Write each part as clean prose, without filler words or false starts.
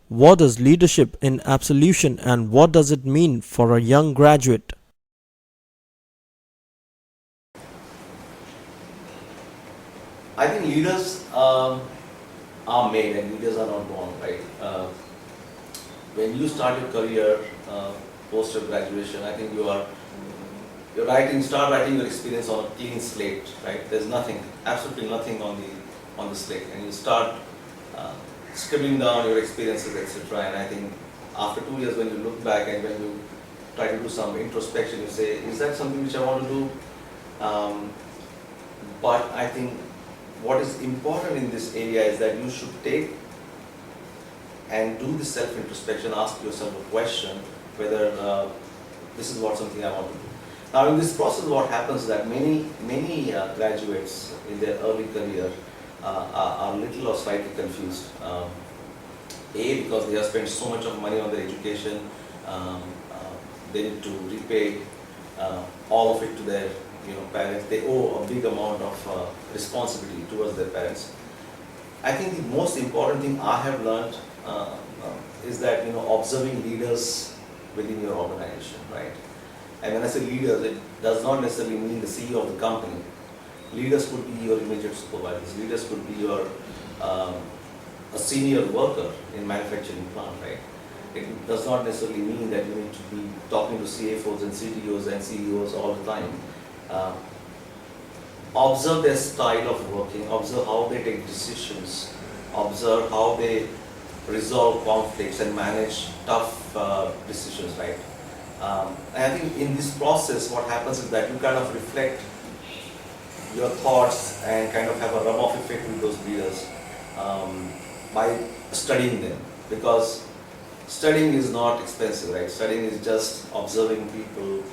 What is leadership in absolution and what does it mean for a young graduate? I think leaders are made and leaders are not born, right? When you start your career post your graduation, I think start writing your experience on a clean slate, right? There's nothing, absolutely nothing on the slate, and you start uh, scribbling down your experiences, etc. And I think after 2 years, when you look back and when you try to do some introspection, you say, is that something which I want to do? But I think what is important in this area is that you should take and do this self-introspection, ask yourself a question whether this is what something I want to do. Now in this process what happens is that many graduates in their early career are little or slightly confused. Because they have spent so much of money on their education, they need to repay all of it to their parents. They owe a big amount of responsibility towards their parents. I think the most important thing I have learned is that observing leaders within your organization, right? And when I say leaders, it does not necessarily mean the CEO of the company. Leaders could be your immediate supervisors. Leaders could be your a senior worker in manufacturing plant, right? It does not necessarily mean that you need to be talking to CFOs and CTOs and CEOs all the time. Observe their style of working, observe how they take decisions, observe how they resolve conflicts and manage tough decisions, right? And I think in this process, what happens is that you kind of reflect your thoughts and kind of have a rub-off effect with those leaders by studying them, because studying is not expensive, right? Studying is just observing people,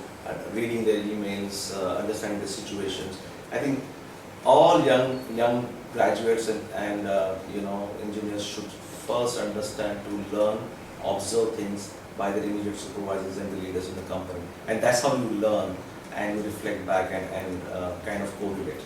reading their emails, understanding the situations. I think all young graduates and engineers should first understand to learn, observe things by their immediate supervisors and the leaders in the company, and that's how you learn and you reflect back and kind of correlate.